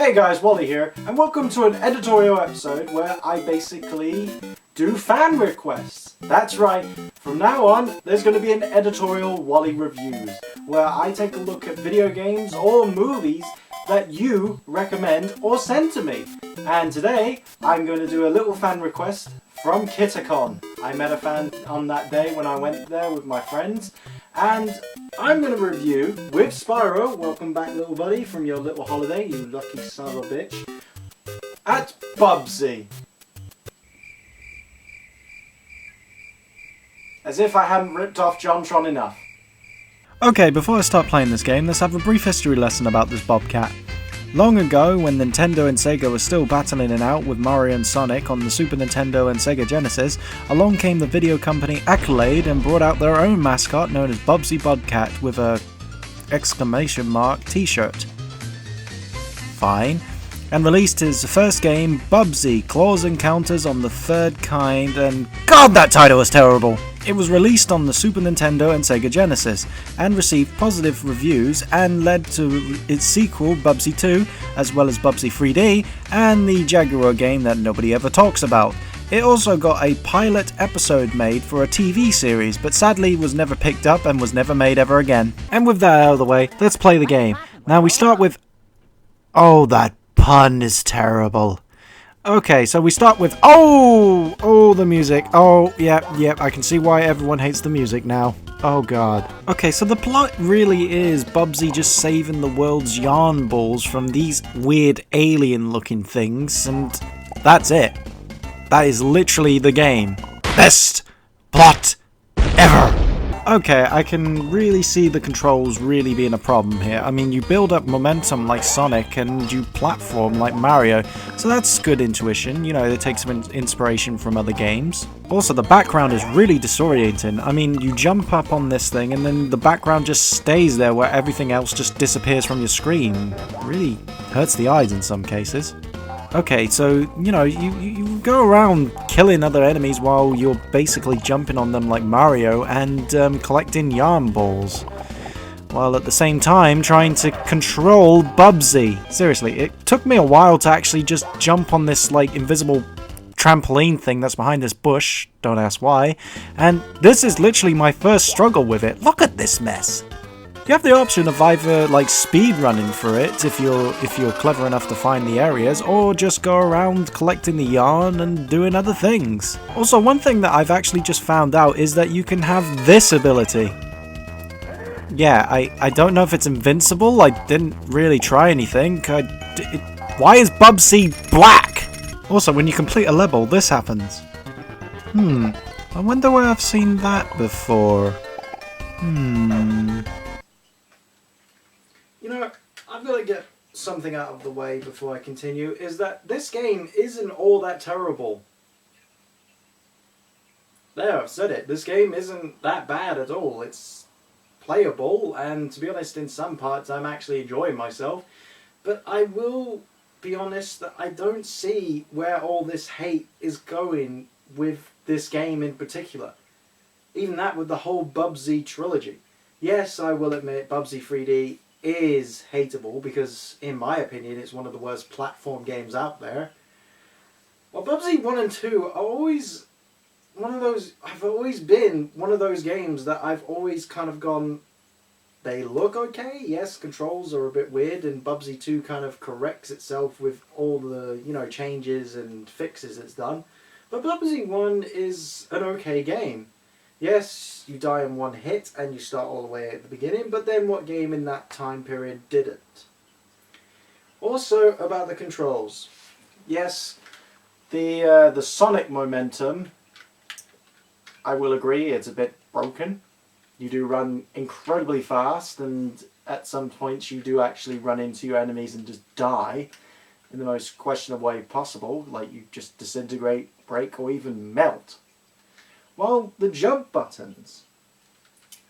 Hey guys, Whalley here, and welcome to an editorial episode where I basically do fan requests. That's right, from now on there's going to be an editorial Whalley reviews, where I take a look at video games or movies that you recommend or send to me. And today I'm going to do a little fan request from Kitacon. I met a fan on that day when I went there with my friends, and I'm going to review with Spyro, welcome back little buddy from your little holiday, you lucky son of a bitch, at Bubsy. As if I hadn't ripped off JonTron enough. Okay, before I start playing this game, let's have a brief history lesson about this Bobcat. Long ago, when Nintendo and Sega were still battling it out with Mario and Sonic on the Super Nintendo and Sega Genesis, along came the video company Accolade and brought out their own mascot known as Bubsy Bobcat with a exclamation mark t-shirt. Fine. And released his first game, Bubsy Claws Encounters on the Third Kind, and God, that title was terrible! It was released on the Super Nintendo and Sega Genesis, and received positive reviews, and led to its sequel, Bubsy 2, as well as Bubsy 3D, and the Jaguar game that nobody ever talks about. It also got a pilot episode made for a TV series, but sadly was never picked up and was never made ever again. And with that out of the way, let's play the game. Now we start with... Oh, that pun is terrible. Okay, so we start with... Oh, the music. Oh, yep, I can see why everyone hates the music now. Oh, God. Okay, so the plot really is Bubsy just saving the world's yarn balls from these weird alien-looking things, and that's it. That is literally the game. Best plot ever! Okay, I can really see the controls really being a problem here. I mean, you build up momentum like Sonic and you platform like Mario, so that's good intuition, you know, it takes some inspiration from other games. Also, the background is really disorienting. I mean, you jump up on this thing and then the background just stays there where everything else just disappears from your screen. It really hurts the eyes in some cases. Okay, so, you know, you go around killing other enemies while you're basically jumping on them like Mario and collecting yarn balls. While at the same time trying to control Bubsy. Seriously, it took me a while to actually just jump on this, like, invisible trampoline thing that's behind this bush. Don't ask why. And this is literally my first struggle with it. Look at this mess. You have the option of either like speed running for it if you're clever enough to find the areas, or just go around collecting the yarn and doing other things. Also, one thing that I've actually just found out is that you can have this ability. Yeah, I don't know if it's invincible. I didn't really try anything. Why is Bubsy black? Also, when you complete a level, this happens. I wonder where I've seen that before. You know, I've got to get something out of the way before I continue, is that this game isn't all that terrible. There, I've said it. This game isn't that bad at all. It's playable, and to be honest, in some parts I'm actually enjoying myself. But I will be honest that I don't see where all this hate is going with this game in particular. Even that with the whole Bubsy trilogy. Yes, I will admit Bubsy 3D is hateable because, in my opinion, it's one of the worst platform games out there. Well, Bubsy 1 and 2 are always I've always been one of those games that I've always kind of gone, they look okay, yes, controls are a bit weird, and Bubsy 2 kind of corrects itself with all the, you know, changes and fixes it's done. But Bubsy 1 is an okay game. Yes, you die in one hit and you start all the way at the beginning, but then what game in that time period didn't? Also, about the controls. Yes, the Sonic momentum, I will agree, it's a bit broken. You do run incredibly fast, and at some points you do actually run into your enemies and just die in the most questionable way possible, like you just disintegrate, break, or even melt. Well, the jump buttons.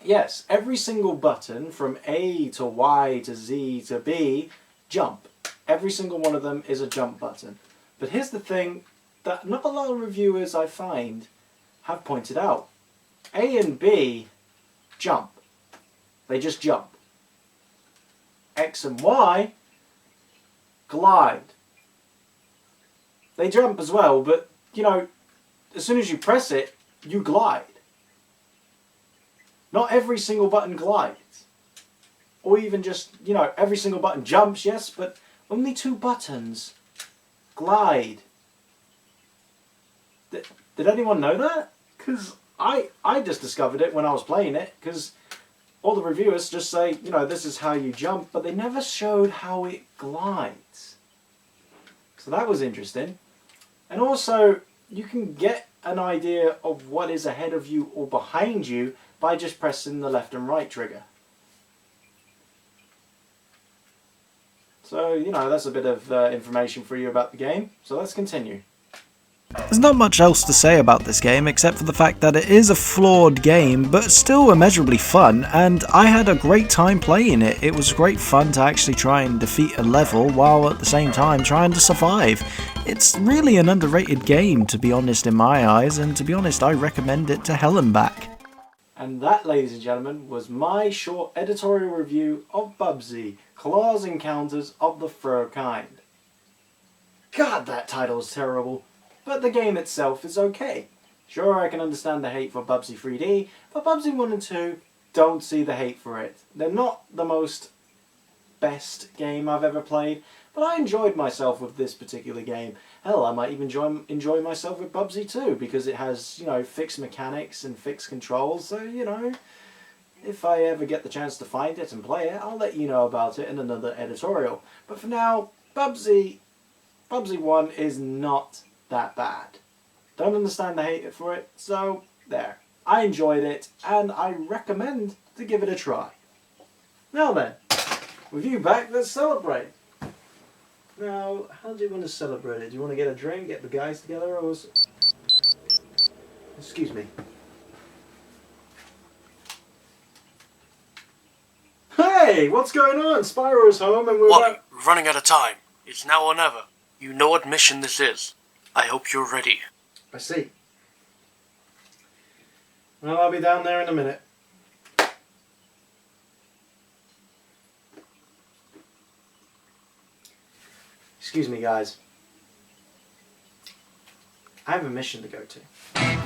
Yes, every single button from A to Y to Z to B, jump. Every single one of them is a jump button. But here's the thing that not a lot of reviewers I find have pointed out. A and B jump. They just jump. X and Y glide. They jump as well, but, you know, as soon as you press it, you glide. Not every single button glides. Or even just, you know, every single button jumps, yes, but only 2 buttons glide. Did anyone know that? Because I just discovered it when I was playing it, because all the reviewers just say, you know, this is how you jump, but they never showed how it glides. So that was interesting. And also, you can get an idea of what is ahead of you or behind you by just pressing the left and right trigger. So, you know, that's a bit of information for you about the game. So let's continue. There's not much else to say about this game except for the fact that it is a flawed game, but still immeasurably fun, and I had a great time playing it. It was great fun to actually try and defeat a level while at the same time trying to survive. It's really an underrated game, to be honest, in my eyes, and to be honest, I recommend it to hell and back. And that, ladies and gentlemen, was my short editorial review of Bubsy, Claw's Encounters of the Fur Kind. God, that title is terrible. But the game itself is okay. Sure, I can understand the hate for Bubsy 3D, but Bubsy 1 and 2, don't see the hate for it. They're not the most best game I've ever played, but I enjoyed myself with this particular game. Hell, I might even enjoy myself with Bubsy 2, because it has, you know, fixed mechanics and fixed controls, so, you know, if I ever get the chance to find it and play it, I'll let you know about it in another editorial. But for now, Bubsy 1 is not that bad. Don't understand the hate for it, so there. I enjoyed it, and I recommend to give it a try. Now then, with you back, let's celebrate. Now, how do you want to celebrate it? Do you want to get a drink, get the guys together, or... Excuse me. Hey, what's going on? Spyro's home and we're... Whalley, we're running out of time. It's now or never. You know what mission this is. I hope you're ready. I see. Well, I'll be down there in a minute. Excuse me, guys. I have a mission to go to.